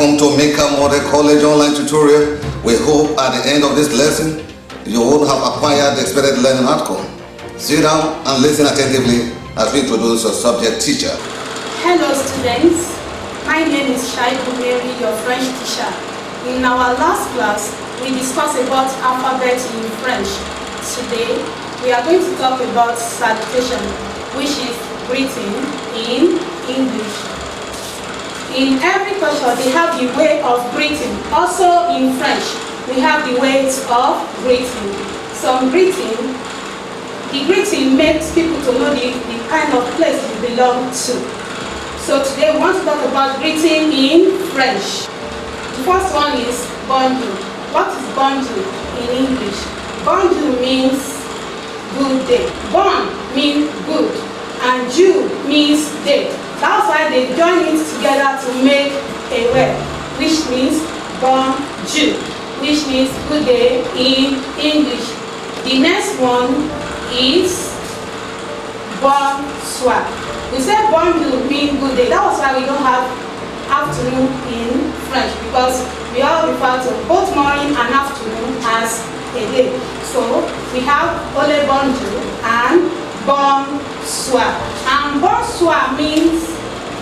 Welcome to Mikab Model College online tutorial. We hope at the end of this lesson, you will have acquired the expected learning outcome. Sit down and listen attentively as we introduce your subject teacher. Hello students, my name is Shaibu Mary, your French teacher. In our last class, we discussed about alphabet in French. Today, we are going to talk about salutation, which is greeting in English. In every culture, they have the way of greeting. Also in French, we have the ways of greeting. Some greeting, the greeting makes people to know the kind of place you belong to. So today we want to talk about greeting in French. The first one is bonjour. What is bonjour in English? Bonjour means good day. Bon means good, and jour means day. That's why they join it together to make a word, which means bonjour, which means good day in English. The next one is bonsoir. We say bonjour means good day. That was why we don't have afternoon in French, because we all refer to both morning and afternoon as a day. So we have only bonjour and bonsoir. And bonsoir means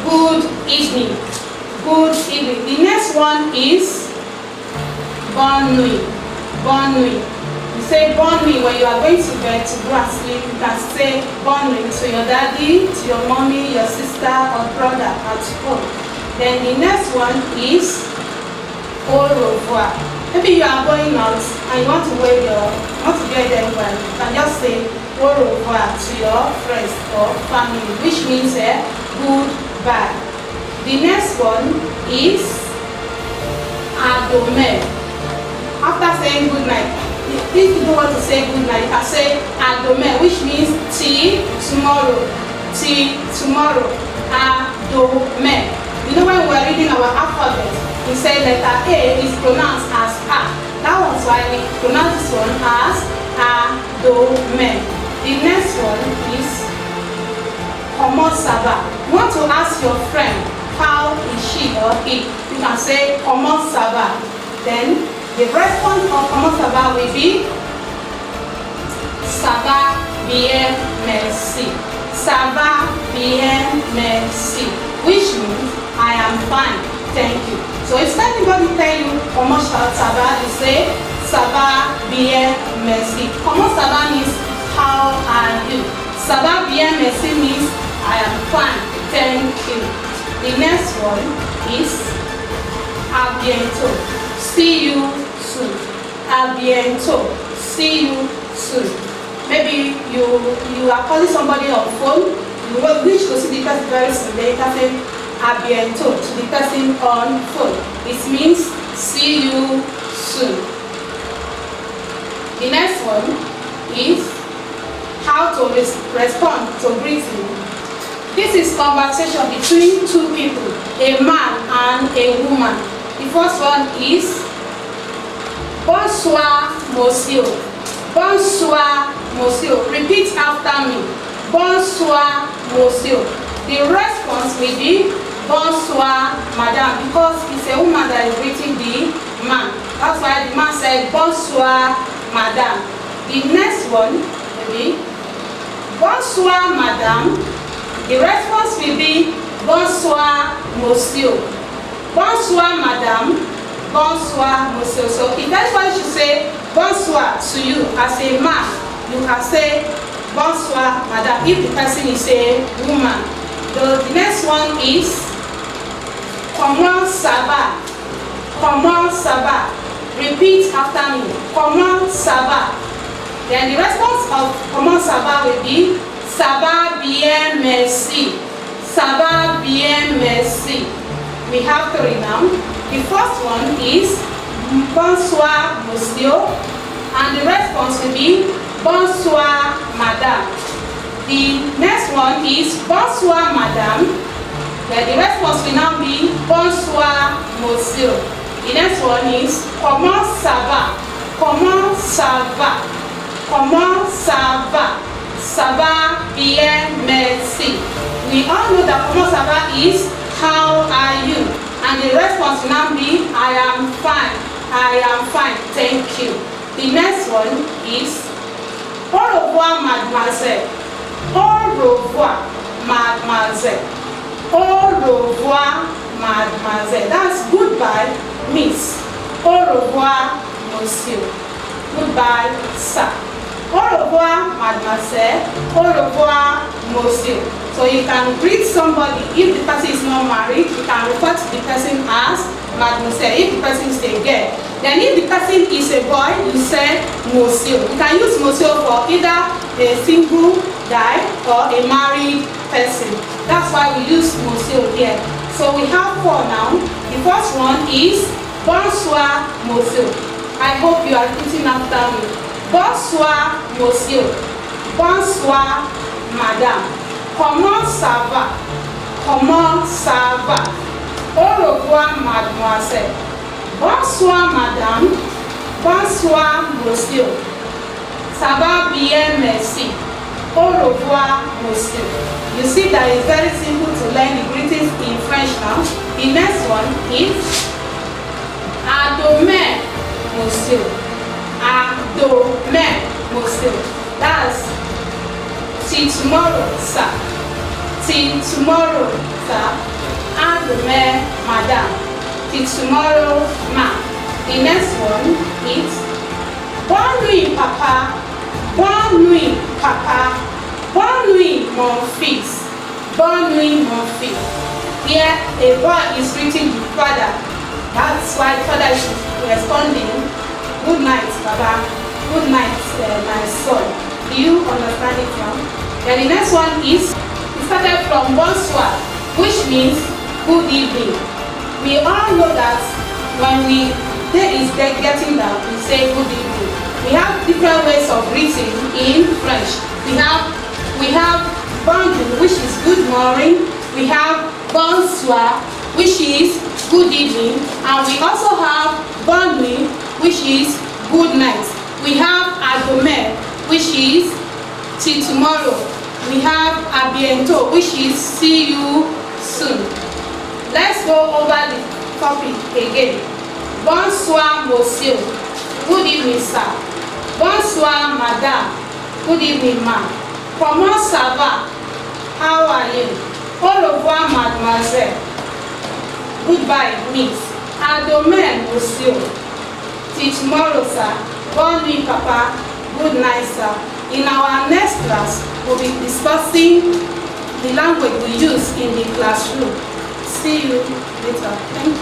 good evening. Good evening. The next one is bonne nuit. Bonne nuit. You say bonne nuit when you are going to bed to go and sleep. You can say bonne nuit to your daddy, to your mommy, your sister or brother at home. Then the next one is au revoir. Maybe you are going out and you want to get them well. You can just say au revoir to your friends or family, which means goodbye. The next one is à demain. After saying good night, if you don't want to say good night, you can say à demain, which means till tomorrow. Till tomorrow. À demain. You know, when we are reading our alphabet, we say letter A is pronounced as A. That was why we pronounce this one as à demain. The next one is comment ça va. You want to ask your friend how is she or he. You can say comment ça va. Then the response of comment ça va will be ça va bien merci. Ça va bien merci, which means I am fine, thank you. So if anybody tell you comment ça va, you say ça va bien merci. Comment ça va means how are you. Ça va bien merci means I am fine, thank you. The next one is à bientôt. See you soon. À bientôt. See you soon. Maybe you are calling somebody on phone. You wish to see the person very soon. Then you can say à bientôt to the person on phone. It means see you soon. The next one is how to respond to greeting. This is conversation between two people, a man and a woman. The first one is bonsoir monsieur. Bonsoir monsieur. Repeat after me. Bonsoir monsieur. The response will be bonsoir madame, because it's a woman that is greeting the man. That's why the man said bonsoir madame. The next one will be bonsoir madame. The response will be bonsoir monsieur. Bonsoir madame. Bonsoir monsieur. So if anybody should say bonsoir to you as a man, you can say bonsoir madame if the person is a woman. The next one is comment ça va. Comment ça va. Repeat after me. Comment ça va. Then the response of comment ça va will be ça va bien merci. Ça va bien merci. We have three now. The first one is bonsoir monsieur, and the response will be bonsoir madame. The next one is bonsoir madame. Then the response will now be bonsoir monsieur. The next one is comment ça va. Comment ça va. Comment ça va. Ça va bien merci. We all know that comment ça va is how are you. And the response will now be, I am fine. I am fine. Thank you. The next one is, au revoir, mademoiselle. Au revoir, mademoiselle. Au revoir, mademoiselle. That's goodbye, miss. Au revoir, monsieur. Goodbye, sir. Au revoir, mademoiselle. Au revoir, monsieur. So you can greet somebody. If the person is not married, you can refer to the person as mademoiselle. If the person is a girl, then if the person is a boy, you say monsieur. You can use monsieur for either a single guy or a married person. That's why we use monsieur here. So we have 4 now. The first one is bonsoir, monsieur. I hope you are repeating after me. Bonsoir, monsieur. Bonsoir, madame. Comment ça va? Comment ça va? Au revoir, mademoiselle. Bonsoir, madame. Bonsoir, monsieur. Ça va bien, merci. Au revoir, monsieur. You see that it's very simple to learn the greetings in French now. The next one is à demain, monsieur. À demain, monsieur. That's till tomorrow, sir. Till tomorrow, sir. À demain, madame. Till tomorrow, ma. The next one is bonne nuit, papa. Bonne nuit, papa. Bonne nuit, mon fils. Bonne nuit, mon fils. Here, a boy is greeting the father. That's why the father is responding, good night, Baba. Good night, my son. Do you understand it now? Then the next one is, it started from bonsoir, which means good evening. We all know that when day is getting down, we say good evening. We have different ways of greeting in French. We have bonjour, which is good morning. We have bonsoir, which is good evening. And we also have bonne nuit, which is good night. We have à demain, which is till tomorrow. We have à bientôt, which is see you soon. Let's go over the topic again. Bonsoir, monsieur. Good evening, sir. Bonsoir, madame. Good evening, ma'am. Comment ça va? How are you? Au revoir, mademoiselle. Goodbye, miss. À demain, monsieur. Till tomorrow, sir. Bonne nuit, papa. Good night, sir. In our next class, we'll be discussing the language we use in the classroom. See you later. Thank you.